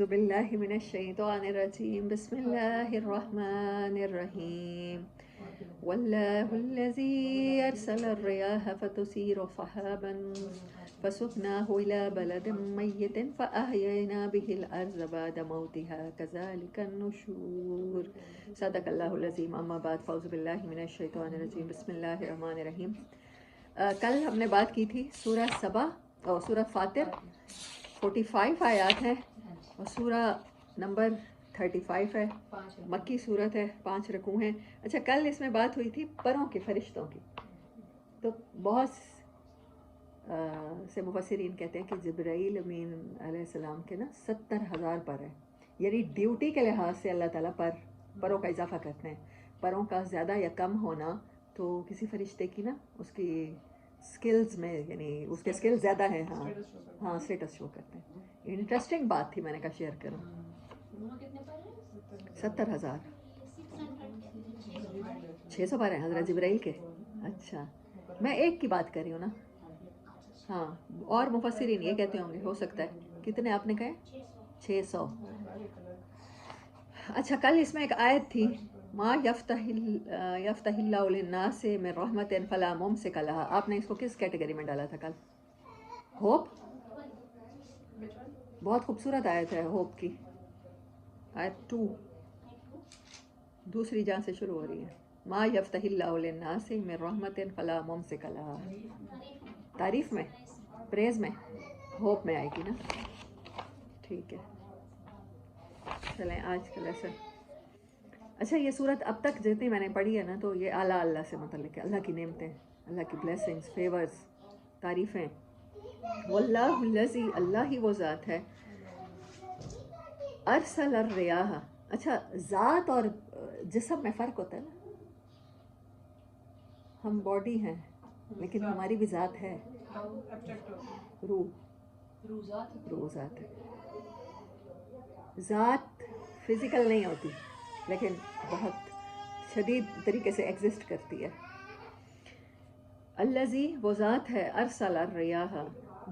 أعوذ بالله من الشيطان الرجيم بسم الله الرحمن الرحيم والله الذي أرسل الرياح فتثير سحابا فسقناه إلى بلد ميت فأحيينا به الأرض بعد موتها كذلك النشور صدق الله العظيم أما بعد فأعوذ بالله من الشيطان الرجيم بسم الله الرحمن الرحيم کل ہم نے بات کی تھی سورہ سبا اور سورہ فاتر 45 آیات ہیں اور سورہ نمبر 35 ہے، مکی صورت ہے، 5 رکوع ہیں۔ اچھا، کل اس میں بات ہوئی تھی پروں کے فرشتوں کی، تو بہت سے مفسرین کہتے ہیں کہ جبرائیل امین علیہ السلام کے نا 70,000 پر ہے، یعنی ڈیوٹی کے لحاظ سے اللہ تعالیٰ پروں کا اضافہ کرتے ہیں۔ پروں کا زیادہ یا کم ہونا تو کسی فرشتے کی نا اس کی سکلز میں، یعنی اس کے سکلز زیادہ ہیں، ہاں اسٹیٹس شو کرتے ہیں۔ انٹرسٹنگ بات تھی، میں نے کہا شیئر کروں۔ 70,000 600 پر ہیں حضرت جبرائیل کے۔ اچھا، میں ایک کی بات کر رہی ہوں نا، ہاں، اور مفسرین یہ کہتے ہوں گے، ہو سکتا ہے۔ کتنے آپ نے کہے؟ 600۔ اچھا، کل اس میں ایک آیت تھی، ما یفتح اللہ للناس من رحمت فلا ممسک لہا۔ آپ نے اس کو کس کیٹیگری میں ڈالا تھا کل؟ ہوپ؟ بہت خوبصورت آیت ہے ہوپ کی، آیت 2 دوسری جان سے شروع ہو رہی ہے، ما یفتح اللہ للناس من رحمت فلا ممسک لہا۔ تعریف میں، پریز میں، ہوپ میں آئے گی نا؟ ٹھیک ہے، چلیں آج کا لیسن۔ اچھا، یہ صورت اب تک جتنی میں نے پڑھی ہے نا، تو یہ اعلیٰ اللہ سے متعلق ہے، اللہ کی نعمتیں، اللہ کی بلیسنگز، فیورز، تعریفیں۔ واللہ الذی، اللہ ہی وہ ذات ہے، ارسل الریاح۔ اچھا، ذات اور جسم میں فرق ہوتا ہے نا، ہم باڈی ہیں لیکن ہماری بھی ذات ہے، روح ذات ہے۔ ذات فزیکل نہیں ہوتی لیکن بہت شدید طریقے سے ایگزسٹ کرتی ہے۔ الذی، وہ ذات ہے، ارسل الریاح،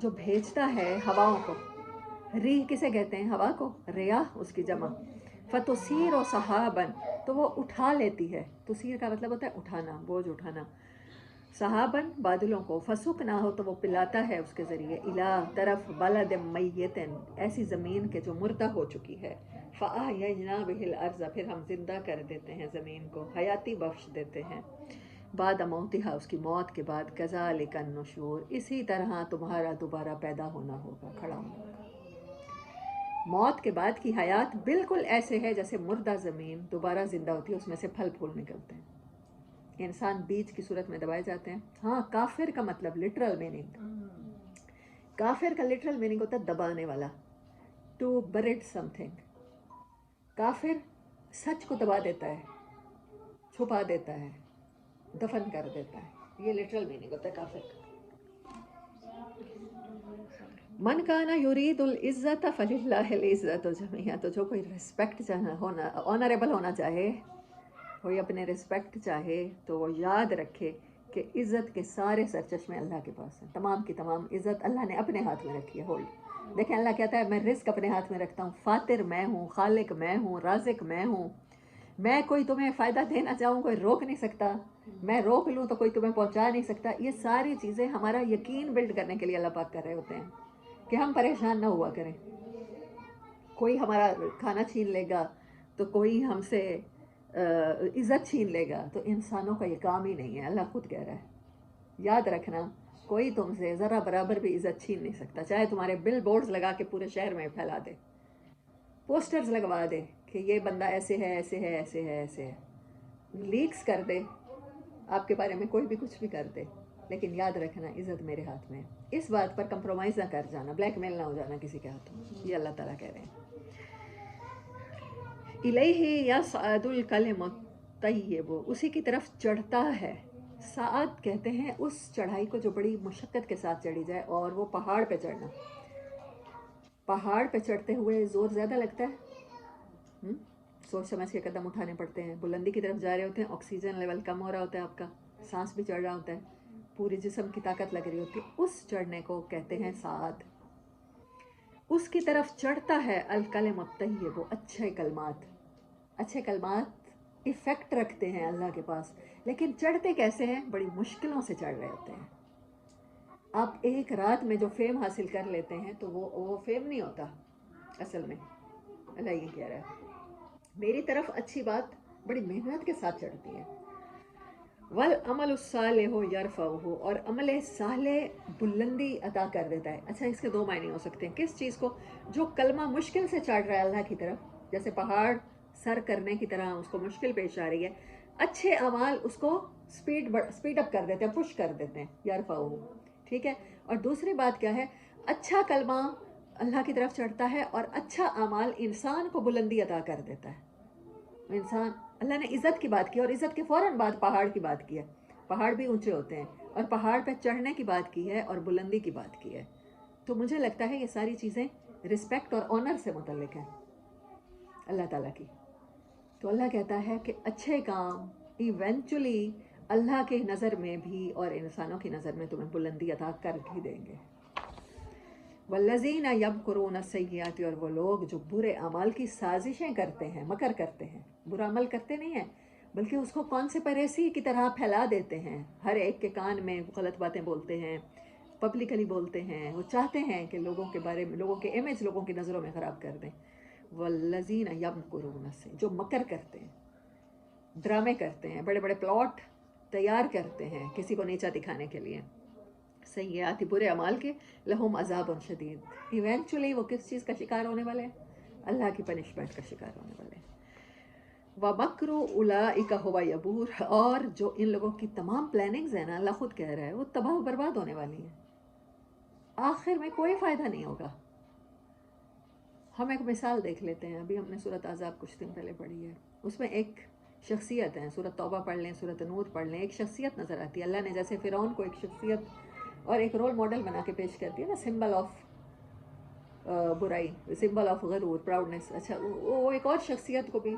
جو بھیجتا ہے ہواؤں کو۔ ریح کسے کہتے ہیں؟ ہوا کو۔ ریاح اس کی جمع۔ فتثیر و سحابن، تو وہ اٹھا لیتی ہے۔ تثیر کا مطلب ہوتا ہے اٹھانا، بوجھ اٹھانا۔ سحابن، بادلوں کو۔ فسق نہ ہو، تو وہ پلاتا ہے اس کے ذریعے، الا، طرف، بلد میتن، ایسی زمین کے جو مردہ ہو چکی ہے۔ فاحیینا بہ الارض، پھر ہم زندہ کر دیتے ہیں زمین کو، حیاتی بخش دیتے ہیں۔ بعد موتہا، اس کی موت کے بعد۔ کذالک النشور، اسی طرح تمہارا دوبارہ پیدا ہونا ہوگا، کھڑا ہونا ہوگا۔ موت کے بعد کی حیات بالکل ایسے ہے جیسے مردہ زمین دوبارہ زندہ ہوتی ہے، اس میں سے پھل پھول نکلتے ہیں، انسان بیج کی صورت میں دبائے جاتے ہیں۔ ہاں، کافر کا مطلب لٹرل میننگ، کافر کا لٹرل میننگ ہوتا ہے دبانے والا، ٹو برڈ سم تھنگ۔ کافر سچ کو دبا دیتا ہے، چھپا دیتا ہے، دفن کر دیتا ہے، یہ لٹرل میننگ ہوتا ہے کافر کا۔ من کانا یرید العزت فللہ العزت جمیعا، تو جو کوئی رسپیکٹ ہونا، آنریبل ہونا چاہے، کوئی اپنے رسپیکٹ چاہے، تو وہ یاد رکھے کہ عزت کے سارے سرچشمے اللہ کے پاس ہیں، تمام کی تمام عزت اللہ نے اپنے ہاتھ میں رکھی ہے، ہولڈ۔ دیکھیں اللہ کہتا ہے میں رزق اپنے ہاتھ میں رکھتا ہوں، فاتر میں ہوں، خالق میں ہوں، رازق میں ہوں۔ میں کوئی تمہیں فائدہ دینا چاہوں کوئی روک نہیں سکتا، میں روک لوں تو کوئی تمہیں پہنچا نہیں سکتا۔ یہ ساری چیزیں ہمارا یقین بلڈ کرنے کے لیے اللہ پاک کر رہے ہوتے ہیں کہ ہم پریشان نہ ہوا کریں۔ کوئی ہمارا کھانا چھین لے گا تو کوئی ہم سے عزت چھین لے گا، تو انسانوں کا یہ کام ہی نہیں ہے، اللہ خود کہہ رہا ہے۔ یاد رکھنا، کوئی تم سے ذرا برابر بھی عزت چھین نہیں سکتا، چاہے تمہارے بل بورڈز لگا کے پورے شہر میں پھیلا دے، پوسٹرز لگوا دے کہ یہ بندہ ایسے ہے، ایسے ہے، ایسے ہے، ایسے ہے، لیکس کر دے آپ کے بارے میں، کوئی بھی کچھ بھی کر دے، لیکن یاد رکھنا عزت میرے ہاتھ میں ہے۔ اس بات پر کمپرومائز نہ کر جانا، بلیک میل نہ ہو جانا کسی کے ہاتھوں، یہ اللہ تعالیٰ کہہ رہے ہیں۔ الیہ یصعد الکلم الطیب، اسی کی طرف چڑھتا ہے۔ صعد کہتے ہیں اس چڑھائی کو جو بڑی مشقت کے ساتھ چڑھی جائے، اور وہ پہاڑ پہ چڑھنا۔ پہاڑ پہ چڑھتے ہوئے زور زیادہ لگتا ہے، سوچ سمجھ کے قدم اٹھانے پڑتے ہیں، بلندی کی طرف جا رہے ہوتے ہیں، آکسیجن لیول کم ہو رہا ہوتا ہے آپ کا، سانس بھی چڑھ رہا ہوتا ہے، پورے جسم کی طاقت لگ رہی ہوتی ہے، اس چڑھنے کو کہتے ہیں صعد۔ اس کی طرف چڑھتا ہے الکلم الطیب، وہ اچھے کلمات ایفیکٹ رکھتے ہیں اللہ کے پاس، لیکن چڑھتے کیسے ہیں؟ بڑی مشکلوں سے چڑھ رہے ہوتے ہیں۔ آپ ایک رات میں جو فیم حاصل کر لیتے ہیں تو وہ فیم نہیں ہوتا اصل میں۔ اللہ یہ کہہ رہا ہے میری طرف اچھی بات بڑی محنت کے ساتھ چڑھتی ہے۔ والعمل الصالح یرفعہ، اور عمل صالح بلندی عطا کر دیتا ہے۔ اچھا اس کے دو معنی ہو سکتے ہیں، کس چیز کو؟ جو کلمہ مشکل سے چڑھ رہا ہے اللہ کی طرف، جیسے پہاڑ سر کرنے کی طرح اس کو مشکل پیش آ رہی ہے، اچھے اعمال اس کو سپیڈ اپ کر دیتے ہیں، پش کر دیتے ہیں، یرفعہ، ٹھیک ہے۔ اور دوسری بات کیا ہے؟ اچھا کلمہ اللہ کی طرف چڑھتا ہے اور اچھا اعمال انسان کو بلندی عطا کر دیتا ہے۔ انسان، اللہ نے عزت کی بات کی اور عزت کے فوراً بعد پہاڑ کی بات کی ہے۔ پہاڑ بھی اونچے ہوتے ہیں، اور پہاڑ پہ چڑھنے کی بات کی ہے اور بلندی کی بات کی ہے۔ تو مجھے لگتا ہے یہ ساری چیزیں رسپیکٹ اور آنر سے متعلق ہیں اللہ تعالیٰ کی۔ تو اللہ کہتا ہے کہ اچھے کام ایونچولی اللہ کے نظر میں بھی اور انسانوں کی نظر میں تمہیں بلندی عطا کر ہی دیں گے۔ والذین یمکرون السیئات، اور وہ لوگ جو برے اعمال کی سازشیں کرتے ہیں، مکر کرتے ہیں، برا عمل کرتے نہیں ہیں بلکہ اس کو کانسپریسی کی طرح پھیلا دیتے ہیں، ہر ایک کے کان میں غلط باتیں بولتے ہیں، پبلکلی بولتے ہیں، وہ چاہتے ہیں کہ لوگوں کے بارے میں، لوگوں کے امیج لوگوں کی نظروں میں خراب کر دیں۔ والذین یمکرون سے، جو مکر کرتے ہیں، ڈرامے کرتے ہیں، بڑے بڑے پلاٹ تیار کرتے ہیں کسی کو نیچا دکھانے کے لیے، سیئات برے اعمال کے، لہم عذاب شدید، ایونچولی وہ کس چیز کا شکار ہونے والے ہیں؟ اللہ کی پنشمنٹ کا شکار ہونے والے ہیں۔ وَمَكْرُ أُولَٰئِكَ هُوَ يَبُورُ، اور جو ان لوگوں کی تمام پلاننگز ہیں نا، اللہ خود کہہ رہا ہے وہ تباہ و برباد ہونے والی ہیں، آخر میں کوئی فائدہ نہیں ہوگا۔ ہم ایک مثال دیکھ لیتے ہیں، ابھی ہم نے سورۃ احزاب کچھ دن پہلے پڑھی ہے، اس میں ایک شخصیت ہے، سورۃ توبہ پڑھ لیں، سورۃ نور پڑھ لیں، ایک شخصیت نظر آتی ہے۔ اللہ نے جیسے فرعون کو ایک شخصیت اور ایک رول ماڈل بنا کے پیش کرتی ہے نا، سمبل آف برائی، سمبل آف غرور، پراؤڈنس، اچھا وہ ایک اور شخصیت کو بھی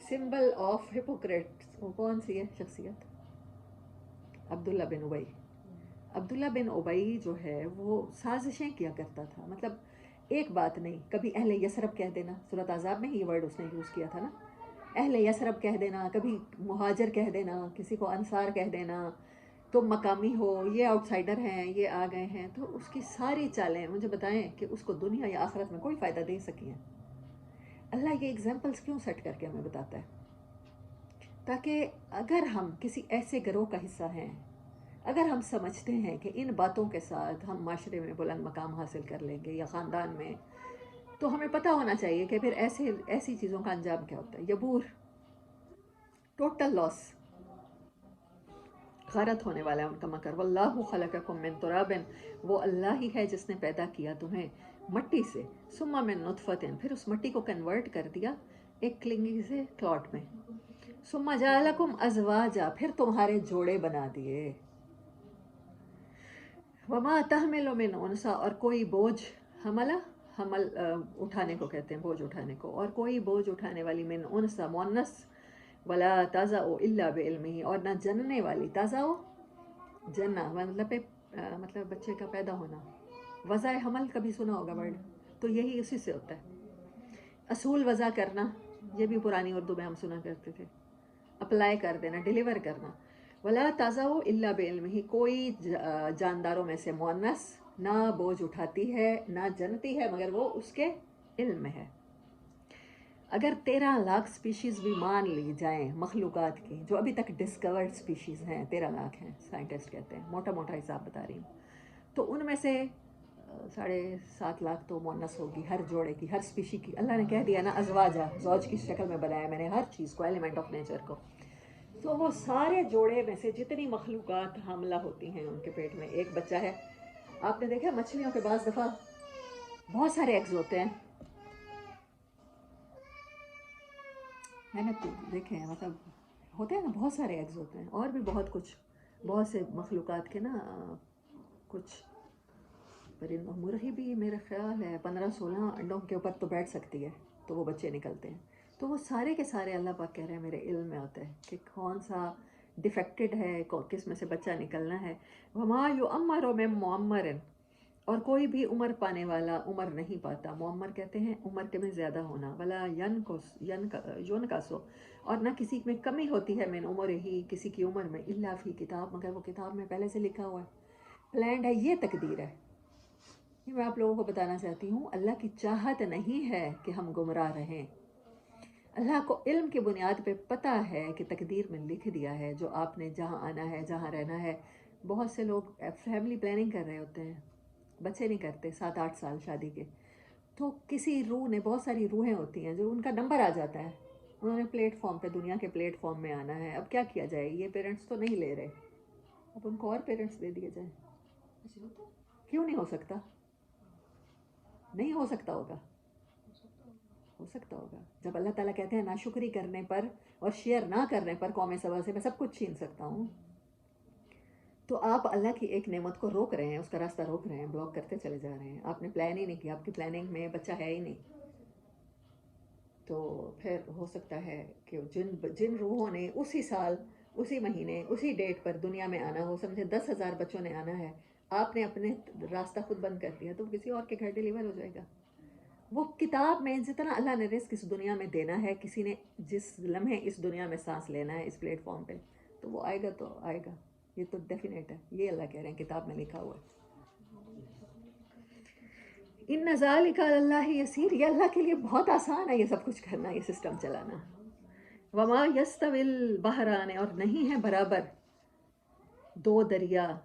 سمبل آف ہپوکریٹ، وہ کون سی ہے شخصیت؟ عبداللہ بن ابی۔ عبداللہ بن ابی جو ہے وہ سازشیں کیا کرتا تھا، مطلب ایک بات نہیں، کبھی اہل یثرب کہہ دینا، سورۃ احزاب میں ہی یہ ورڈ اس نے یوز کیا تھا نا، اہل یثرب کہہ دینا، کبھی مہاجر کہہ دینا، کسی کو انصار کہہ دینا، تم مقامی ہو، یہ آؤٹ سائڈر ہیں، یہ آ گئے ہیں، تو اس کی ساری چالیں مجھے بتائیں کہ اس کو دنیا یا آخرت میں کوئی فائدہ دے سکی ہیں۔ اللہ یہ ایگزامپلس کیوں سیٹ کر کے ہمیں بتاتا ہے؟ تاکہ اگر ہم کسی ایسے گروہ کا حصہ ہیں، اگر ہم سمجھتے ہیں کہ ان باتوں کے ساتھ ہم معاشرے میں بلند مقام حاصل کر لیں گے یا خاندان میں، تو ہمیں پتہ ہونا چاہیے کہ پھر ایسی چیزوں کا انجام کیا ہوتا ہے۔ یبور، ٹوٹل لاس، غارت ہونے والا ہے ان کا مکر۔ واللہ خلقکم من تراب، وہ اللہ ہی ہے جس نے پیدا کیا تمہیں مٹی سے، ثم من نطفۃ، پھر اس مٹی کو کنورٹ کر دیا ایک کلنگی سے کلاٹ میں، ثم جعلکم ازواجا، پھر تمہارے جوڑے بنا دیے، وما تحمل من انثی، اور کوئی بوجھ، حمل اٹھانے کو کہتے ہیں، بوجھ اٹھانے کو، اور کوئی بوجھ اٹھانے والی، من انثی مؤنث، ولا تضع الا بعلمہ، اور نہ جننے والی، تضع جننا مطلب بچے کا پیدا ہونا، وضع حمل کبھی سنا ہوگا ورڈ، تو یہی اسی سے ہوتا ہے۔ اصول وضع کرنا، یہ بھی پرانی اردو میں ہم سنا کرتے تھے، اپلائی کر دینا، ڈیلیور کرنا۔ ولا تضع الا بعلمہ، کوئی جانداروں میں سے مؤنث نہ بوجھ اٹھاتی ہے نہ جنتی ہے مگر وہ اس کے علم میں ہے۔ اگر 13 لاکھ سپیشیز بھی مان لی جائیں مخلوقات کی، جو ابھی تک ڈسکورڈ سپیشیز ہیں 13 لاکھ ہیں، سائنٹسٹ کہتے ہیں، موٹا موٹا حساب بتا رہی ہوں، تو ان میں سے 7.5 لاکھ تو مؤنث ہوگی، ہر جوڑے کی، ہر سپیشی کی۔ اللہ نے کہہ دیا نا ازواجہ، زوج کی شکل میں بنایا میں نے ہر چیز کو، ایلیمنٹ آف نیچر کو، تو وہ سارے جوڑے میں سے جتنی مخلوقات حاملہ ہوتی ہیں ان کے پیٹ میں ایک بچہ ہے۔ آپ نے دیکھا مچھلیوں کے بعض دفعہ بہت سارے ایگز ہوتے ہیں، میں نے دیکھے ہیں، مطلب ہوتے ہیں نا بہت سارے ایگز ہوتے ہیں، اور بھی بہت کچھ، بہت سے مخلوقات کے نا، کچھ پرند، مرغی بھی میرا خیال ہے 15-16 انڈوں کے اوپر تو بیٹھ سکتی ہے، تو وہ بچے نکلتے ہیں۔ تو وہ سارے کے سارے اللہ پاک کہہ رہے ہیں میرے علم میں ہوتا ہے کہ کون سا ڈیفیکٹڈ ہے، کس میں سے بچہ نکلنا ہے۔ وما یعمر من معمر، اور کوئی بھی عمر پانے والا عمر نہیں پاتا. معمر کہتے ہیں عمر کے میں زیادہ ہونا. ولا یون کا سو، اور نہ کسی میں کمی ہوتی ہے من عمر ہی، کسی کی عمر میں، الا فی کتاب، مگر وہ کتاب میں پہلے سے لکھا ہوا ہے، پلانڈ ہے. یہ تقدیر ہے. یہ میں آپ لوگوں کو بتانا چاہتی ہوں، اللہ کی چاہت نہیں ہے کہ ہم گمراہ رہیں. اللہ کو علم کی بنیاد پہ پتہ ہے کہ تقدیر میں لکھ دیا ہے جو آپ نے جہاں آنا ہے، جہاں رہنا ہے. بہت سے لوگ فیملی پلاننگ کر رہے ہوتے ہیں، بچے نہیں کرتے 7-8 سال شادی کے، تو کسی روح نے، بہت ساری روحیں ہوتی ہیں جو ان کا نمبر آ جاتا ہے، انہوں نے پلیٹ فارم پہ، دنیا کے پلیٹ فارم میں آنا ہے. اب کیا کیا جائے؟ یہ پیرنٹس تو نہیں لے رہے، اب ان کو اور پیرنٹس دے دیے جائیں. کیوں نہیں ہو سکتا؟ نہیں ہو سکتا ہوگا، ہو سکتا ہوگا. جب اللہ تعالیٰ کہتے ہیں ناشکری کرنے پر اور شیئر نہ کرنے پر قوم سبا سے میں سب کچھ چھین سکتا ہوں، تو آپ اللہ کی ایک نعمت کو روک رہے ہیں، اس کا راستہ روک رہے ہیں، بلاک کرتے چلے جا رہے ہیں. آپ نے پلان ہی نہیں کیا، آپ کی پلاننگ میں بچہ ہے ہی نہیں. تو پھر ہو سکتا ہے کہ جن روحوں نے اسی سال، اسی مہینے، اسی ڈیٹ پر دنیا میں آنا ہو، سمجھے 10,000 بچوں نے آنا ہے، آپ نے اپنے راستہ خود بند کر دیا، تو کسی اور کے گھر ڈیلیور ہو جائے گا. وہ کتاب میں جتنا اللہ نے رزق اس دنیا میں دینا ہے، کسی نے جس لمحے اس دنیا میں سانس لینا ہے اس پلیٹ فارم پہ، تو وہ آئے گا تو آئے گا. یہ تو ڈیفینیٹ ہے، یہ اللہ کہہ رہے ہیں کتاب میں لکھا ہوا ہے. ان ذالک علی اللہ یسیر، یہ اللہ کے لیے بہت آسان ہے یہ سب کچھ کرنا، یہ سسٹم چلانا. وما یستوی البحران، اور نہیں ہے برابر دو دریا،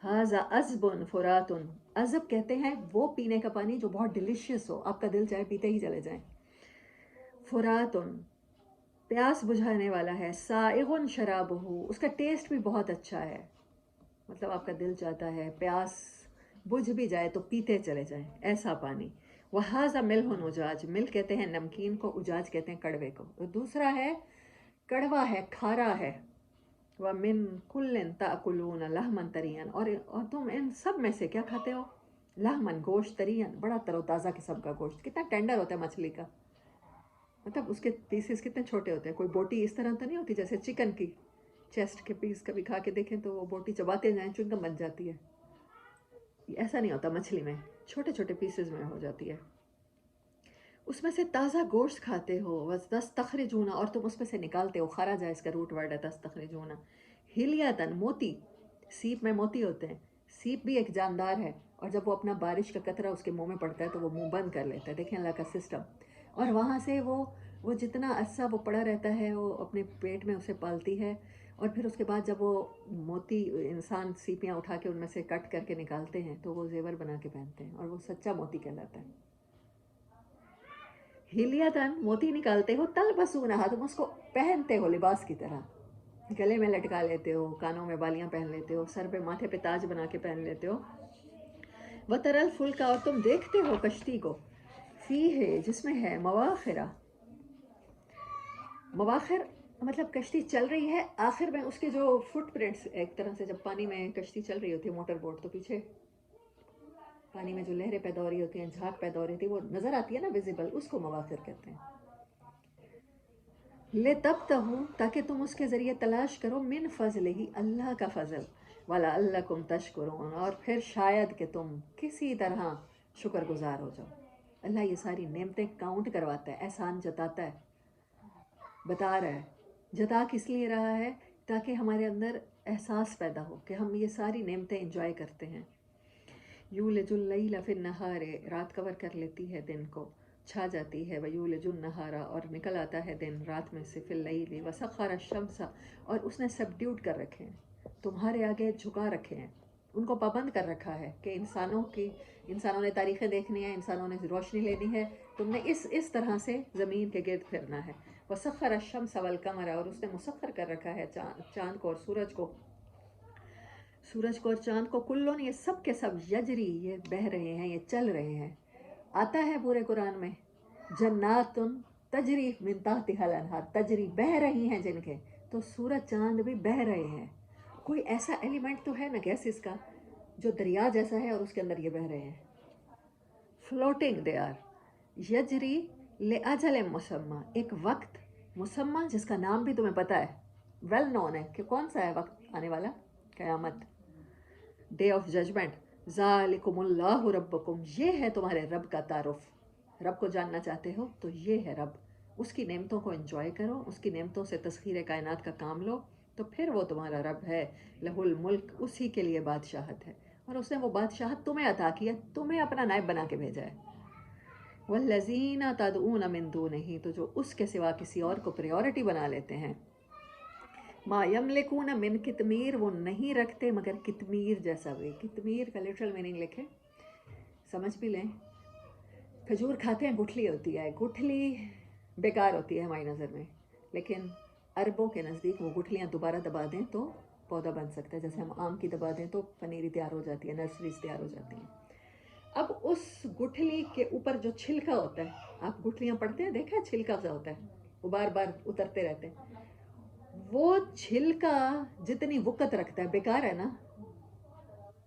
ھذا عذب فرات، عذب کہتے ہیں وہ پینے کا پانی جو بہت ڈیلیشیس ہو، آپ کا دل چاہے پیتے ہی چلے جائیں. فرات، پیاس بجھانے والا ہے. سائغ شرابہ، اس کا ٹیسٹ بھی بہت اچھا ہے، مطلب آپ کا دل چاہتا ہے پیاس بجھ بھی جائے تو پیتے چلے جائیں، ایسا پانی. وہذا ملح اجاج، مل کہتے ہیں نمکین کو، اجاج کہتے ہیں کڑوے کو. دوسرا ہے کڑوا ہے، کھارا ہے. وَمِن كُلٍّ تَأْكُلُونَ لَحْمًا طَرِيًّا، اور تم ان سب میں سے کیا کھاتے ہو؟ لحمن، گوشت، طریًّا، بڑا تر و تازہ قسم کا گوشت. کتنا ٹینڈر ہوتا ہے مچھلی کا، مطلب اس کے پیسز کتنے چھوٹے ہوتے ہیں. کوئی بوٹی اس طرح تو نہیں ہوتی جیسے چکن کی چیسٹ کے پیس کبھی کھا کے دیکھیں تو وہ بوٹی چباتے جائیں چنگم بن جاتی ہے. ایسا نہیں ہوتا مچھلی میں، چھوٹے چھوٹے پیسز میں ہو جاتی ہے. اس میں سے تازہ گوشت کھاتے ہو. وَتَسْتَخْرِجُونَ، اور تم اس میں سے نکالتے ہو. خرج ہے اس کا روٹ ورڈ ہے تستخرجون. ہلیاتن، موتی، سیپ میں موتی ہوتے ہیں. سیپ بھی ایک جاندار ہے، اور جب وہ اپنا بارش کا قطرہ اس کے منہ میں پڑتا ہے تو وہ منہ بند کر لیتا ہے. دیکھیں اللہ کا سسٹم. اور وہاں سے وہ جتنا عرصہ وہ پڑا رہتا ہے وہ اپنے پیٹ میں اسے پالتی ہے، اور پھر اس کے بعد جب وہ موتی انسان سیپیاں اٹھا کے ان میں سے کٹ کر کے نکالتے ہیں تو وہ زیور بنا کے پہنتے ہیں، اور وہ سچا موتی کہلاتا ہے. ہلیاتن، موتی نکالتے ہو. تلبسونہا، تم اس کو پہنتے ہو لباس کی طرح، گلے میں لٹکا لیتے ہو، کانوں میں بالیاں پہن لیتے ہو، سر پہ ماتھے پہ تاج بنا کے پہن لیتے ہو. وَتَرَى الْفُلْكَ، اور تم دیکھتے ہو کشتی کو، فیہ، جس میں ہے مواخرہ. مواخر مطلب کشتی چل رہی ہے، آخر میں اس کے جو فٹ پرنٹس، ایک طرح سے جب پانی میں کشتی چل رہی ہوتی ہے موٹر بوٹ، تو پیچھے پانی میں جو لہریں پیدا ہو رہی ہوتی ہیں، جھاگ پیدا ہو رہی ہوتی ہے، وہ نظر آتی ہے نا ویزیبل، اس کو مواخر کہتے ہیں. لِتَبْتَغُوا، تاکہ تم اس کے ذریعے تلاش کرو، من فضلہ، اللہ کا فضل. وَلَعَلَّكُمْ تَشْكُرُونَ، اور پھر شاید کہ تم کسی طرح شکر گزار ہو جاؤ. اللہ یہ ساری نعمتیں کاؤنٹ کرواتا ہے، احسان جتاتا ہے، بتا رہا ہے. جتا کس لیے رہا ہے؟ تاکہ ہمارے اندر احساس پیدا ہو کہ ہم یہ ساری نعمتیں انجوائے کرتے ہیں. یولج اللیل فی النہار، رات کور کر لیتی ہے دن کو، چھا جاتی ہے. ویولج النہار، اور نکل آتا ہے دن رات میں سے. فی اللیل، وسخر الشمس، اور اس نے سبڈیوٹ کر رکھے ہیں، تمہارے آگے جھکا رکھے ہیں، ان کو پابند کر رکھا ہے کہ انسانوں نے تاریخیں دیکھنی ہے، انسانوں نے روشنی لینی ہے، تم نے اس طرح سے زمین کے گرد پھرنا ہے. وسخر الشمس والقمر، اور اس نے مسخر کر رکھا ہے چاند کو اور سورج کو اور چاند کو. کلون، یہ سب کے سب، یجری، یہ بہہ رہے ہیں، یہ چل رہے ہیں. آتا ہے پورے قرآن میں جنات تجری من تحتها الانہار، تجری، بہہ رہی ہیں جن کے، تو سورج چاند بھی بہہ رہے ہیں. کوئی ایسا ایلیمنٹ تو ہے نا گیسز کا جو دریا جیسا ہے اور اس کے اندر یہ بہہ رہے ہیں. Floating they are. یجری لاجل مسمى، ایک وقت مسمى جس کا نام بھی تمہیں پتہ ہے، ویل نون ہے کہ کون سا ہے وقت آنے والا، قیامت، ڈے آف ججمنٹ. ذالکم اللہ ربکم، یہ ہے تمہارے رب کا تعارف۔ رب کو جاننا چاہتے ہو تو یہ ہے رب، اس کی نعمتوں کو انجوائے کرو، اس کی نعمتوں سے تسخیر کائنات کا کام لو، تو پھر وہ تمہارا رب ہے۔ لہ الملک، اسی کے لیے بادشاہت ہے، اور اس نے وہ بادشاہت تمہیں عطا کیا، تمہیں اپنا نائب بنا کے بھیجا ہے۔ والذین تدعون من دونہ، تو جو اس کے سوا کسی اور کو پریورٹی بنا لیتے ہیں، ما یملکون من کتمیر، وہ نہیں رکھتے مگر کتمیر جیسا بھی۔ کتمیر کا لٹرل میننگ لکھیں، سمجھ بھی لیں۔ کھجور کھاتے ہیں، گٹھلی ہوتی ہے، گٹھلی بیکار ہوتی ہے ہماری نظر میں، لیکن عربوں کے نزدیک وہ گٹھلیاں دوبارہ دبا دیں تو پودا بن سکتا ہے، جیسے ہم آم کی دبا دیں تو پنیری تیار ہو جاتی ہے، نرسریز تیار ہو جاتی ہیں۔ اب اس گٹھلی کے اوپر جو چھلکا ہوتا ہے، آپ گٹھلیاں پڑھتے ہیں، دیکھا چھلکا سا ہوتا ہے، وہ بار بار اترتے رہتے ہیں، وہ چھلکا جتنی وقت رکھتا ہے بیکار ہے نا،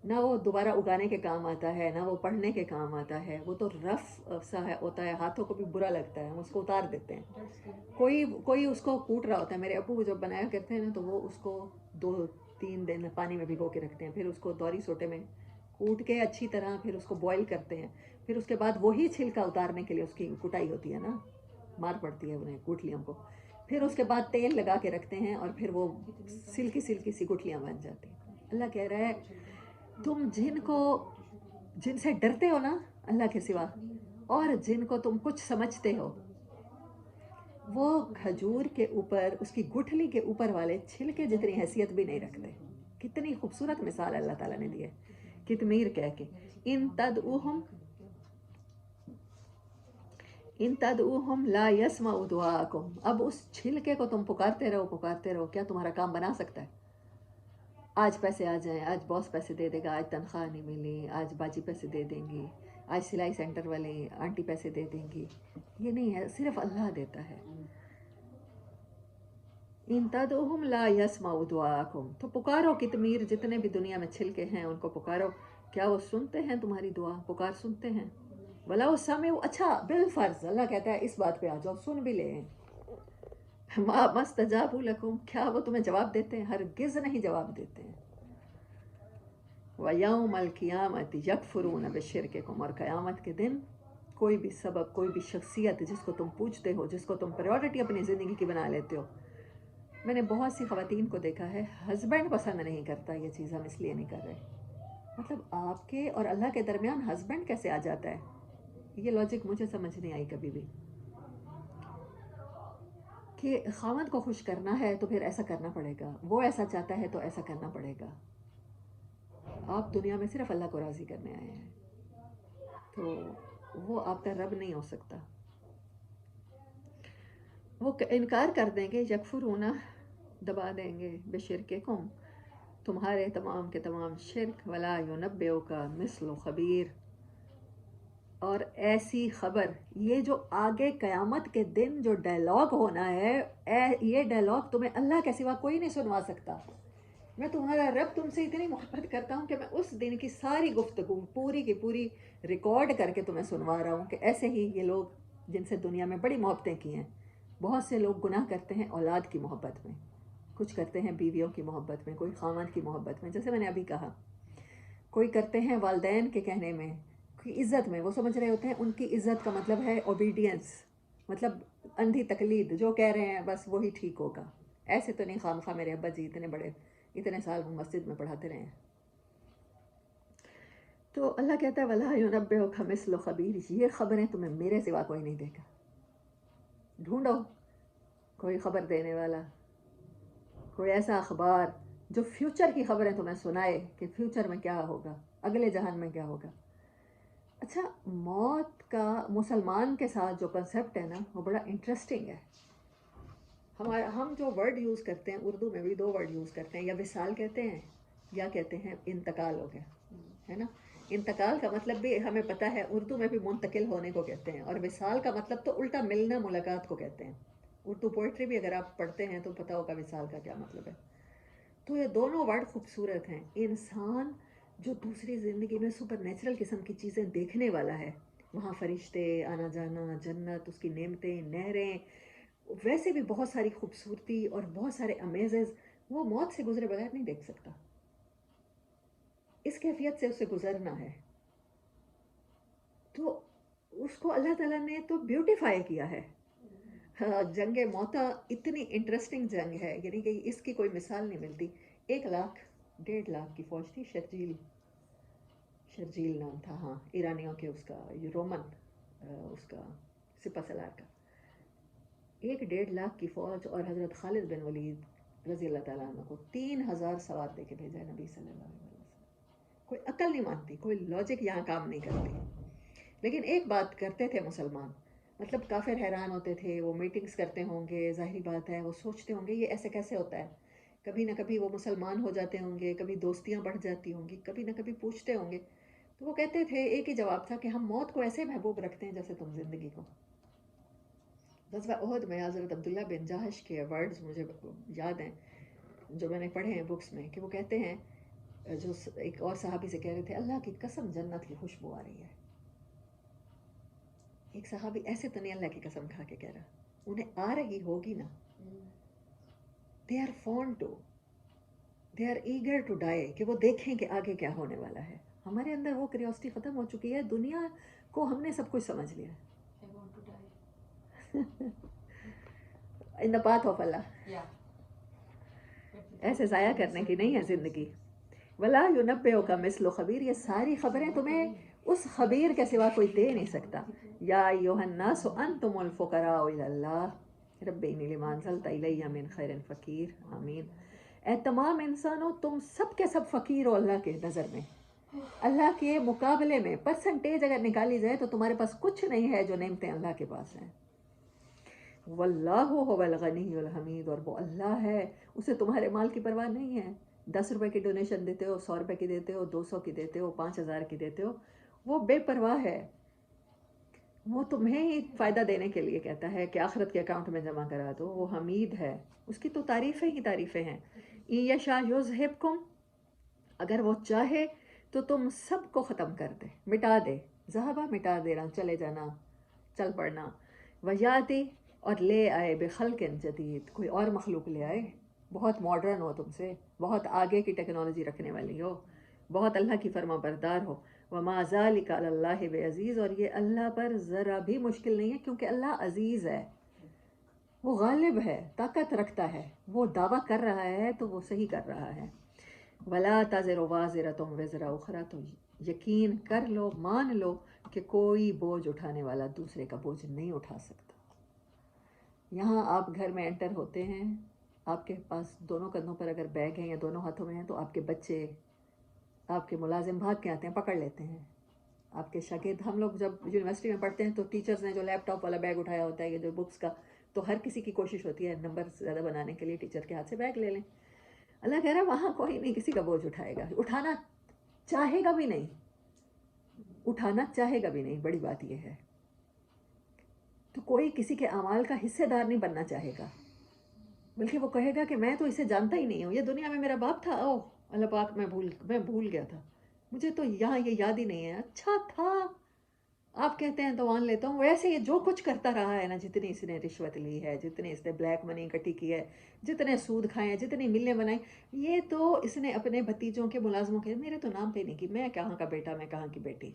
نہ وہ دوبارہ اگانے کے کام آتا ہے، نہ وہ پڑھنے کے کام آتا ہے، وہ تو رف سا ہوتا ہے، ہاتھوں کو بھی برا لگتا ہے، ہم اس کو اتار دیتے ہیں۔ کوئی اس کو کوٹ رہا ہوتا ہے، میرے ابو جب بنایا کرتے ہیں نا تو وہ اس کو 2-3 دن پانی میں بھگو کے رکھتے ہیں، پھر اس کو دوری سوٹے میں کوٹ کے اچھی طرح پھر اس کو بوائل کرتے ہیں، پھر اس کے بعد وہی چھلکا اتارنے کے لیے اس کی کٹائی ہوتی ہے نا، مار پڑتی ہے انہیں گٹھلیوں کو، پھر اس کے بعد تیل لگا کے رکھتے ہیں، اور پھر وہ سلکی سلکی سی گٹھلیاں بن جاتی ہیں۔ اللہ کہہ رہا ہے تم جن سے ڈرتے ہو نا اللہ کے سوا، اور جن کو تم کچھ سمجھتے ہو، وہ کھجور کے اوپر، اس کی گٹھلی کے اوپر والے چھلکے جتنی حیثیت بھی نہیں رکھتے۔ کتنی خوبصورت مثال اللہ تعالیٰ نے دی ہے کتمیر کہہ کے، ان تدعوہم لا یسمعوا دعاءکم، اب اس چھلکے کو تم پکارتے رہو، کیا تمہارا کام بنا سکتا ہے؟ آج پیسے آ جائیں، آج باس پیسے دے دے گا، آج تنخواہ نہیں ملی، آج باجی پیسے دے دیں گی، آج سلائی سینٹر والے آنٹی پیسے دے دیں گی، یہ نہیں ہے، صرف اللہ دیتا ہے۔ ان تدعوہم لا یسمعوا دعاءکم، تو پکارو کتمیر، جتنے بھی دنیا میں چھلکے ہیں ان کو پکارو، کیا وہ سنتے ہیں تمہاری دعا، پکار سنتے ہیں؟ وَلَوْ سَمِعُوا، اچھا بالفرض اللہ کہتا ہے اس بات پہ آ جاؤ، سن بھی لیں، مَا اسْتَجَابُوا لَكُمْ، کیا وہ تمہیں جواب دیتے ہیں؟ ہرگز نہیں جواب دیتے ہیں۔ وَيَوْمَ الْقِيَامَةِ يَكْفُرُونَ بِشِرْكِكُمْ، اور قیامت کے دن کوئی بھی سبب، کوئی بھی شخصیت جس کو تم پوچھتے ہو، جس کو تم پریورٹی اپنی زندگی کی بنا لیتے ہو، میں نے بہت سی خواتین کو دیکھا ہے، ہسبینڈ پسند نہیں کرتا یہ چیز، ہم اس لیے نہیں کر رہے، مطلب آپ کے اور اللہ کے درمیان ہسبینڈ کیسے آ جاتا ہے؟ یہ لاجک مجھے سمجھ نہیں آئی کبھی بھی، کہ خاوند کو خوش کرنا ہے تو پھر ایسا کرنا پڑے گا، وہ ایسا چاہتا ہے تو ایسا کرنا پڑے گا۔ آپ دنیا میں صرف اللہ کو راضی کرنے آئے ہیں، تو وہ آپ کا رب نہیں ہو سکتا۔ وہ انکار کر دیں گے، یکفرون، دبا دیں گے، بشرککم، تمہارے تمام کے تمام شرک، ولا ینبئک مثل خبیر، اور ایسی خبر، یہ جو آگے قیامت کے دن جو ڈائلاگ ہونا ہے، یہ ڈائلاگ تمہیں اللہ کے سوا کوئی نہیں سنوا سکتا۔ میں تمہارا رب تم سے اتنی محبت کرتا ہوں کہ میں اس دن کی ساری گفتگو پوری کی پوری ریکارڈ کر کے تمہیں سنوا رہا ہوں، کہ ایسے ہی یہ لوگ جن سے دنیا میں بڑی محبتیں کی ہیں، بہت سے لوگ گناہ کرتے ہیں اولاد کی محبت میں، کچھ کرتے ہیں بیویوں کی محبت میں، کوئی خاوند کی محبت میں، جیسے میں نے ابھی کہا، کوئی کرتے ہیں والدین کے کہنے میں، کی عزت میں، وہ سمجھ رہے ہوتے ہیں ان کی عزت کا مطلب ہے اوبیڈینس، مطلب اندھی تقلید، جو کہہ رہے ہیں بس وہی ٹھیک ہوگا، ایسے تو نہیں، خام خواہ میرے ابا جی اتنے سال وہ مسجد میں پڑھاتے رہے ہیں۔ تو اللہ کہتا ہے وَلَا يُنَبِّئُكَ مِثْلُ خَبِيرٍ، یہ خبریں تمہیں میرے سوا کوئی نہیں دے گا، ڈھونڈو کوئی خبر دینے والا، کوئی ایسا اخبار جو فیوچر کی خبریں تمہیں سنائے کہ فیوچر میں کیا ہوگا، اگلے جہان میں کیا ہوگا۔ اچھا، موت کا مسلمان کے ساتھ جو کنسیپٹ ہے نا، وہ بڑا انٹرسٹنگ ہے۔ ہم جو ورڈ یوز کرتے ہیں، اردو میں بھی 2 ورڈ یوز کرتے ہیں، یا وصال کہتے ہیں یا کہتے ہیں انتقال ہو گیا، ہے نا۔ انتقال کا مطلب بھی ہمیں پتہ ہے، اردو میں بھی منتقل ہونے کو کہتے ہیں، اور وصال کا مطلب تو الٹا ملنا، ملاقات کو کہتے ہیں۔ اردو پوئٹری بھی اگر آپ پڑھتے ہیں تو پتہ ہوگا وصال کا کیا مطلب ہے۔ تو یہ دونوں ورڈ خوبصورت ہیں۔ انسان جو دوسری زندگی میں سپر نیچرل قسم کی چیزیں دیکھنے والا ہے، وہاں فرشتے، آنا جانا، جنت، اس کی نعمتیں، نہریں، ویسے بھی بہت ساری خوبصورتی اور بہت سارے امیزز، وہ موت سے گزرے بغیر نہیں دیکھ سکتا۔ اس کیفیت سے اسے گزرنا ہے، تو اس کو اللہ تعالیٰ نے تو بیوٹیفائی کیا ہے. جنگ موتا اتنی انٹرسٹنگ جنگ ہے، یعنی کہ اس کی کوئی مثال نہیں ملتی. 1 لاکھ 1.5 لاکھ کی فوج تھی. شرجیل نام تھا، ہاں، ایرانیوں کے، اس کا رومن اس کا سپہ سالار کا. 1.5 لاکھ کی فوج، اور حضرت خالد بن ولید رضی اللہ تعالیٰ عنہ کو 3,000 سوار دے کے بھیجا ہے نبی صلی اللہ علیہ وسلم. کوئی عقل نہیں مانتی، کوئی لاجک یہاں کام نہیں کرتی. لیکن ایک بات کرتے تھے مسلمان، مطلب کافر حیران ہوتے تھے، وہ میٹنگز کرتے ہوں گے، ظاہری بات ہے وہ سوچتے ہوں گے یہ ایسے کیسے ہوتا ہے. کبھی نہ کبھی وہ مسلمان ہو جاتے ہوں گے، کبھی دوستیاں بڑھ جاتی ہوں گی، کبھی نہ کبھی پوچھتے ہوں گے. تو وہ کہتے تھے، ایک ہی جواب تھا کہ ہم موت کو ایسے محبوب رکھتے ہیں جیسے تم زندگی کو. غزوہ احد میں حضرت عبداللہ بن جہش کے ورڈز مجھے یاد ہیں، جو میں نے پڑھے ہیں بکس میں، کہ وہ کہتے ہیں، جو ایک اور صحابی سے کہہ رہے تھے، اللہ کی قسم جنت کی خوشبو آ رہی ہے. ایک صحابی ایسے تو نہیں اللہ کی قسم کھا کے کہہ رہا، انہیں آ رہی ہوگی نا. They are prone to, they are eager to die, کہ وہ دیکھیں کہ آگے کیا ہونے والا ہے. ہمارے اندر وہ کریوسٹی ختم ہو چکی ہے، دنیا کو ہم نے سب کچھ سمجھ لیا. ان دا پاتھ آف اللہ، ایسے ضائع کرنے کی نہیں ہے زندگی. ولا ينبئك مثل خبیر، یہ ساری خبریں تمہیں اس خبیر کے سوا کوئی دے نہیں سکتا. یا ایھا الناس انتم الفقراء الی اللہ رب انی لما انزلت الی من خیر فقیر. آمین. اے تمام انسانوں، تم سب کے سب فقیر ہو اللہ کے نظر میں. اللہ کے مقابلے میں پرسنٹیج اگر نکالی جائے تو تمہارے پاس کچھ نہیں ہے جو نعمتیں اللہ کے پاس ہیں. واللہ هو الغنی الحمید، اور وہ اللہ ہے، اسے تمہارے مال کی پرواہ نہیں ہے. 10 روپے کی ڈونیشن دیتے ہو، 100 روپے کی دیتے ہو، 200 کی دیتے ہو، 5,000 کی دیتے ہو، وہ بے پرواہ ہے. وہ تمہیں ہی فائدہ دینے کے لیے کہتا ہے کہ آخرت کے اکاؤنٹ میں جمع کرا دو. وہ حمید ہے، اس کی تو تعریفیں ہی تعریفیں ہیں. ان یشاء یذہبکم، اگر وہ چاہے تو تم سب کو ختم کر دے، مٹا دے. ذہبہ مٹا دینا، چلے جانا، چل پڑنا. ویاتی، اور لے آئے بخلق جدید، کوئی اور مخلوق لے آئے، بہت ماڈرن ہو تم سے، بہت آگے کی ٹیکنالوجی رکھنے والی ہو، بہت اللہ کی فرما بردار ہو. وما ذلک علی اللہ بعزیز، اور یہ اللہ پر ذرا بھی مشکل نہیں ہے، کیونکہ اللہ عزیز ہے، وہ غالب ہے، طاقت رکھتا ہے. وہ دعویٰ کر رہا ہے تو وہ صحیح کر رہا ہے. ولا تزر وازرۃ وزر اخری، تو یقین کر لو، مان لو کہ کوئی بوجھ اٹھانے والا دوسرے کا بوجھ نہیں اٹھا سکتا. یہاں آپ گھر میں انٹر ہوتے ہیں، آپ کے پاس دونوں کندھوں پر اگر بیگ ہیں یا دونوں ہاتھوں میں ہیں، تو آپ کے بچے، آپ کے ملازم بھاگ کے آتے ہیں، پکڑ لیتے ہیں. آپ کے شاگرد، ہم لوگ جب یونیورسٹی میں پڑھتے ہیں تو ٹیچرز نے جو لیپ ٹاپ والا بیگ اٹھایا ہوتا ہے یا جو بکس کا، تو ہر کسی کی کوشش ہوتی ہے نمبر زیادہ بنانے کے لیے ٹیچر کے ہاتھ سے بیگ لے لیں. اللہ کہہ رہا ہے وہاں کوئی نہیں کسی کا بوجھ اٹھائے گا، اٹھانا چاہے گا بھی نہیں، اٹھانا چاہے گا بھی نہیں. بڑی بات یہ ہے. تو کوئی کسی کے اعمال کا حصے دار نہیں بننا چاہے گا، بلکہ وہ کہے گا کہ میں تو اسے جانتا ہی نہیں ہوں، یہ دنیا میں میرا باپ تھا، او اللہ پاک میں بھول گیا تھا، مجھے تو یہاں یہ یاد ہی نہیں ہے. اچھا تھا، آپ کہتے ہیں تو مان لیتا ہوں. ویسے یہ جو کچھ کرتا رہا ہے نا، جتنی اس نے رشوت لی ہے، جتنی اس نے بلیک منی اکٹھی کی ہے، جتنے سود کھائے ہیں، جتنی ملیں بنائی، یہ تو اس نے اپنے بھتیجوں کے، ملازموں کے، میرے تو نام پہ نہیں کی. میں کہاں کا بیٹا، میں کہاں کی بیٹی.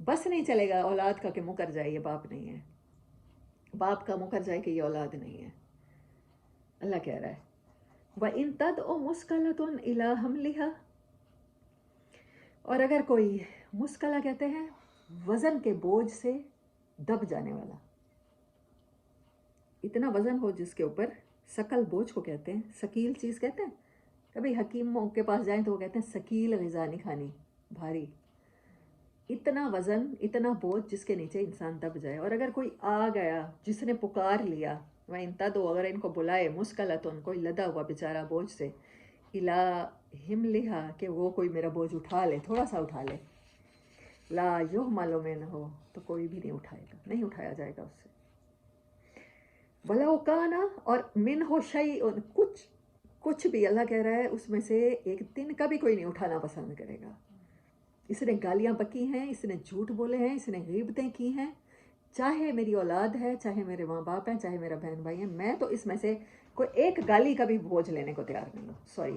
بس نہیں چلے گا اولاد کا کہ مکر جائے یہ باپ نہیں ہے، باپ کا مکر جائے کہ یہ اولاد نہیں ہے. اللہ کہہ رہا ہے وَإِن تَدْعُ مُثْقَلَةٌ إِلَىٰ حَمْلِهَا، اور اگر کوئی، مثقلہ کہتے ہیں وزن کے بوجھ سے دب جانے والا، اتنا وزن ہو جس کے اوپر، ثقل بوجھ کو کہتے ہیں، ثقیل چیز کہتے ہیں. کبھی حکیموں کے پاس جائیں تو وہ کہتے ہیں ثقیل غذا نہیں کھانی، بھاری. اتنا وزن، اتنا بوجھ جس کے نیچے انسان دب جائے. اور اگر کوئی آ گیا جس نے پکار لیا، وَإِن تَدْعُ، اگر ان کو بلائے، مُثْقَلَةٌ، کوئی لدا ہوا بیچارہ بوجھ سے، إِلَىٰ حِمْلِهَا، کہ وہ کوئی میرا بوجھ اٹھا لے، تھوڑا سا اٹھا لے، لا يُحْمَلُ مِنْهُ، تو کوئی بھی نہیں اٹھائے گا، نہیں اٹھایا جائے گا اس سے. وَلَوْ كَانَ، اور مِنْهُ شَيْءٌ، کچھ بھی، اللہ کہہ رہا ہے اس میں سے ایک دن کا بھی کوئی نہیں اٹھانا پسند کرے گا. اس نے گالیاں بکی ہیں، اس نے جھوٹ بولے ہیں، اس نے غیبتیں کی ہیں، چاہے میری اولاد ہے، چاہے میرے ماں باپ ہیں، چاہے میرا بہن بھائی ہیں، میں تو اس میں سے کوئی ایک گالی کا بھی بوجھ لینے کو تیار نہیں ہوں. سوری،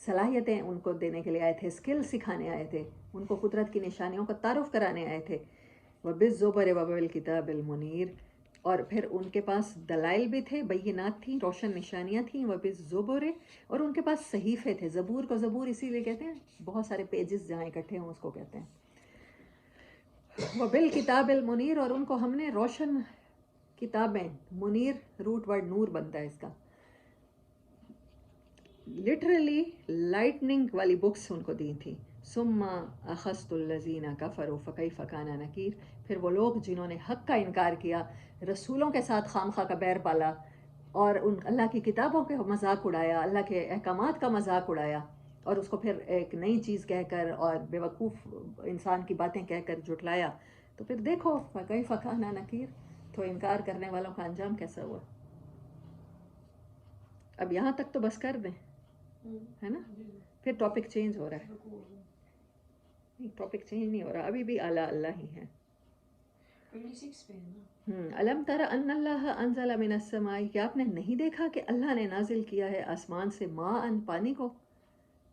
صلاحیتیں ان کو دینے کے لیے آئے تھے، اسکل سکھانے آئے تھے، ان کو قدرت کی نشانیوں کا تعارف کرانے آئے تھے. وَبِالزُّبُرِ وَبِالْكِتَابِ الْمُنِيرِ، اور پھر ان کے پاس دلائل بھی تھے، بینات تھیں، روشن نشانیاں تھیں. وَبِالزُّبُرِ، اور ان کے پاس صحیفے تھے. زبور کو زبور اسی لیے کہتے ہیں، بہت سارے پیجز جہاں اکٹھے ہوں اس کو کہتے ہیں. وَبِالْكِتَابِ الْمُنِيرِ، اور ان کو ہم نے روشن کتابیں، منیر روٹ ورڈ نور بنتا ہے اس کا، لٹرلی لائٹننگ والی بکس ان کو دی تھیں. ثم اخذت الذین کفروا فکیف کان نکیر، پھر وہ لوگ جنہوں نے حق کا انکار کیا، رسولوں کے ساتھ خام خواہ کا بیر پالا، اور ان اللہ کی کتابوں کے مذاق اڑایا، اللہ کے احکامات کا مذاق اڑایا، اور اس کو پھر ایک نئی چیز کہہ کر اور بیوقوف انسان کی باتیں کہہ کر جھٹلایا، تو پھر دیکھو فکیف کان نکیر، تو انکار کرنے والوں کا انجام کیسا ہوا. اب یہاں تک تو بس کر دیں، ہے نا. پھر ٹاپک چینج ہو رہا ہے. نہیں، ٹاپک چینج نہیں ہو رہا، ابھی بھی اعلیٰ اللہ ہی ہے. الم تر ان اللہ انزل من السماء، کیا آپ نے نہیں دیکھا کہ اللہ نے نازل کیا ہے آسمان سے ماء، پانی کو.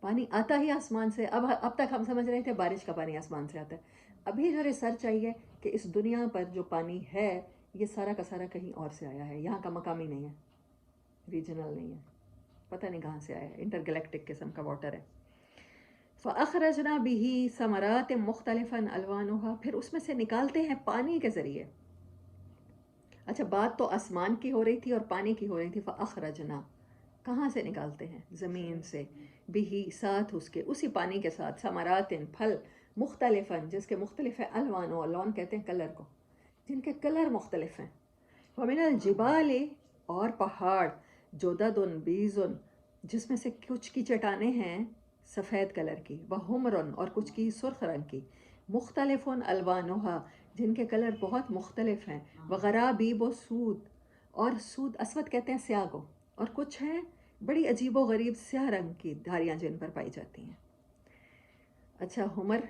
پانی آتا ہی آسمان سے. اب تک ہم سمجھ رہے تھے بارش کا پانی آسمان سے آتا ہے. ابھی جو ریسرچ آئی ہے کہ اس دنیا پر جو پانی ہے یہ سارا کا سارا کہیں اور سے آیا ہے، یہاں کا مقامی نہیں ہے، ریجنل نہیں ہے، پتہ نہیں کہاں سے آیا ہے، انٹر گلیکٹک قسم کا واٹر ہے. فَأَخْرَجْنَا بِهِ ثَمَرَاتٍ مُخْتَلِفًا أَلْوَانُهَا، پھر اس میں سے نکالتے ہیں پانی کے ذریعے. اچھا، بات تو آسمان کی ہو رہی تھی اور پانی کی ہو رہی تھی. فَأَخْرَجْنَا، کہاں سے نکالتے ہیں؟ زمین سے. بِهِ، ساتھ اس کے، اسی پانی کے ساتھ. ثَمَرَاتٍ، پھل. مختلفاً، جس کے مختلف ہیں. الوان، لون کہتے ہیں کلر کو، جن کے کلر مختلف ہیں. وَمِنَ الْجِبَالِ، اور پہاڑ. جُدَدٌ بِيضٌ، جس میں سے کچھ کی چٹانیں ہیں سفید کلر کی. وَحُمْرٌ، اور کچھ کی سرخ رنگ کی. مختلف الوانها، جن کے کلر بہت مختلف ہیں. وغرابیب سود، اور سود اسود کہتے ہیں سیاہ کو، اور کچھ ہیں بڑی عجیب و غریب سیاہ رنگ کی دھاریاں جن پر پائی جاتی ہیں. اچھا، حمر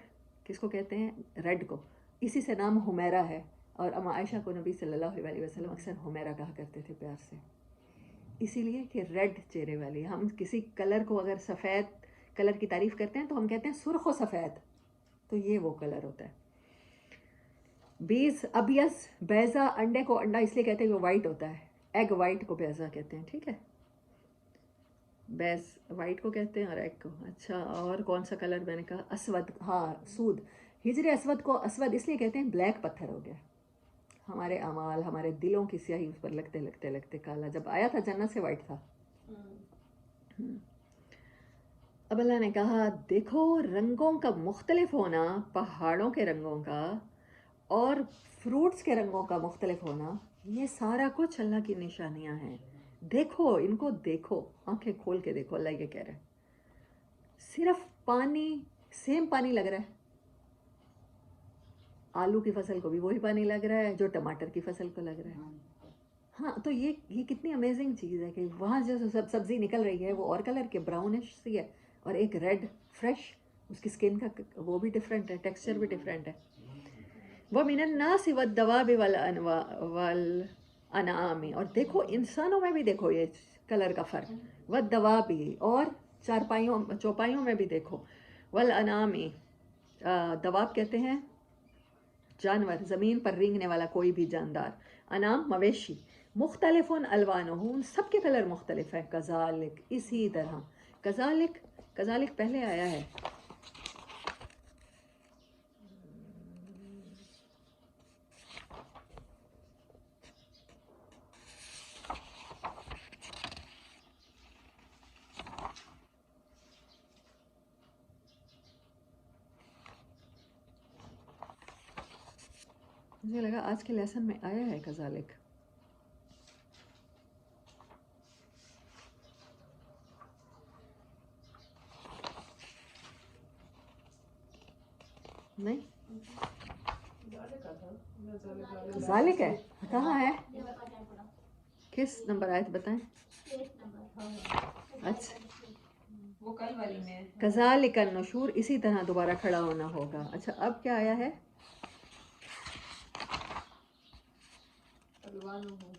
کس کو کہتے ہیں؟ ریڈ کو. اسی سے نام حمیرہ ہے، اور اما عائشہ کو نبی صلی اللہ علیہ وسلم اکثر حمیرہ کہا کرتے تھے پیار سے، اسی لیے کہ ریڈ چہرے والی. ہم کسی کلر کو اگر سفید کلر کی تعریف کرتے ہیں تو ہم کہتے ہیں سرخ و سفید، تو یہ وہ کلر ہوتا ہے. بیز ابیض، بیضا، انڈے کو انڈا اس لیے کہتے ہیں کہ وہ وائٹ ہوتا ہے. ایگ وائٹ کو بیضا کہتے ہیں، ٹھیک ہے. بیز وائٹ کو کہتے ہیں اور ایگ کو. اچھا، اور کون سا کلر میں نے کہا؟ اسود. ہاں، سود. ہجر اسود کو اسود اس لیے کہتے ہیں بلیک پتھر ہو گیا. ہمارے اعمال، ہمارے دلوں کی سیاہی اس پر لگتے لگتے لگتے کالا. جب آیا تھا جنت سے وائٹ تھا. اب اللہ نے کہا دیکھو رنگوں کا مختلف ہونا، پہاڑوں کے رنگوں کا اور فروٹس کے رنگوں کا مختلف ہونا، یہ سارا کچھ اللہ کی نشانیاں ہیں. دیکھو ان کو، دیکھو، آنکھیں کھول کے دیکھو. اللہ یہ کہہ رہے ہیں. صرف پانی، سیم پانی لگ رہا ہے. آلو کی فصل کو بھی وہی پانی لگ رہا ہے جو ٹماٹر کی فصل کو لگ رہا ہے. ہاں، تو یہ کتنی امیزنگ چیز ہے کہ وہاں جو سبزی نکل رہی ہے وہ اور کلر کے براؤنش سی ہے، اور ایک ریڈ فریش، اس کی سکن کا وہ بھی ڈفرینٹ ہے، ٹیکسچر بھی ڈفرینٹ ہے. وَمِنَ النَّاسِ وَالدَّوَابِ وَالْأَنْعَامِ، اور دیکھو انسانوں میں بھی دیکھو یہ کلر کا فرق. وَالدَّوَابِ، اور چوپائیوں میں بھی دیکھو. وَالْأَنْعَامِ، دواب کہتے ہیں جانور، زمین پر رینگنے والا کوئی بھی جاندار. انعام، مویشی. مختلف الوانہ، سب کے کلر مختلف ہیں. کذالک، اسی طرح. کذالک پہلے آیا ہے. مجھے لگا آج کے لیسن میں آیا ہے کذالک. نہیں، ذالک ہے. کہاں ہے؟ کس نمبر آیت بتائیں؟ اچھا، وہ کل والی میں. کذالک النشور، اسی طرح دوبارہ کھڑا ہونا ہوگا. اچھا، اب کیا آیا ہے؟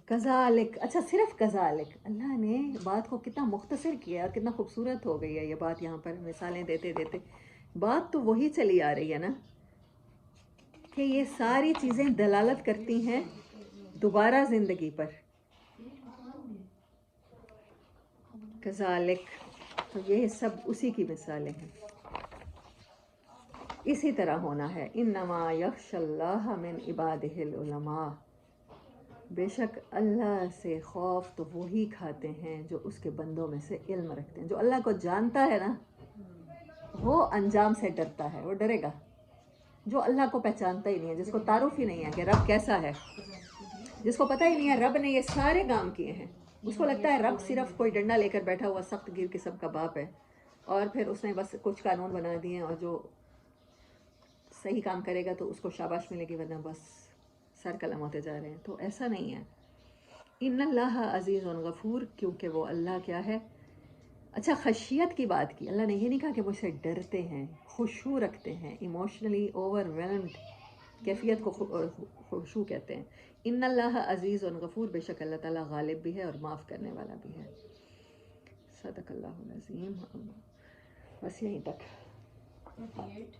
کذالک، اچھا صرف کذالک، اللہ نے بات کو کتنا مختصر کیا اور کتنا خوبصورت ہو گئی ہے یہ بات، یہاں پر مثالیں دیتے دیتے بات تو وہی چلی آ رہی ہے نا کہ یہ ساری چیزیں دلالت کرتی ہیں دوبارہ زندگی پر. کذالک، تو یہ سب اسی کی مثالیں ہیں. اسی طرح ہونا ہے. انما یخشی اللہ من عبادہ العلماء، بے شک اللہ سے خوف تو وہی کھاتے ہیں جو اس کے بندوں میں سے علم رکھتے ہیں. جو اللہ کو جانتا ہے نا وہ انجام سے ڈرتا ہے، وہ ڈرے گا. جو اللہ کو پہچانتا ہی نہیں ہے، جس کو تعارف ہی نہیں ہے کہ رب کیسا ہے، جس کو پتہ ہی نہیں ہے رب نے یہ سارے کام کیے ہیں، اس کو لگتا ہے رب صرف کوئی ڈنڈا لے کر بیٹھا ہوا سخت گیر قسم کا باپ ہے، اور پھر اس نے بس کچھ قانون بنا دیے ہیں، اور جو صحیح کام کرے گا تو اس کو شاباش ملے گی، ورنہ بس سر قلم ہوتے جا رہے ہیں. تو ایسا نہیں ہے. ان اللہ عزیز غفور، کیونکہ وہ اللہ کیا ہے. اچھا خشیت کی بات کی، اللہ نے یہ نہیں کہا کہ مجھ سے ڈرتے ہیں، خشوع رکھتے ہیں، ایموشنلی اوور ویلمڈ کیفیت کو خشوع کہتے ہیں. ان اللہ عزیز غفور، بے شک اللہ تعالیٰ غالب بھی ہے اور معاف کرنے والا بھی ہے. صدق اللہ العظیم. بس یہیں تک. 38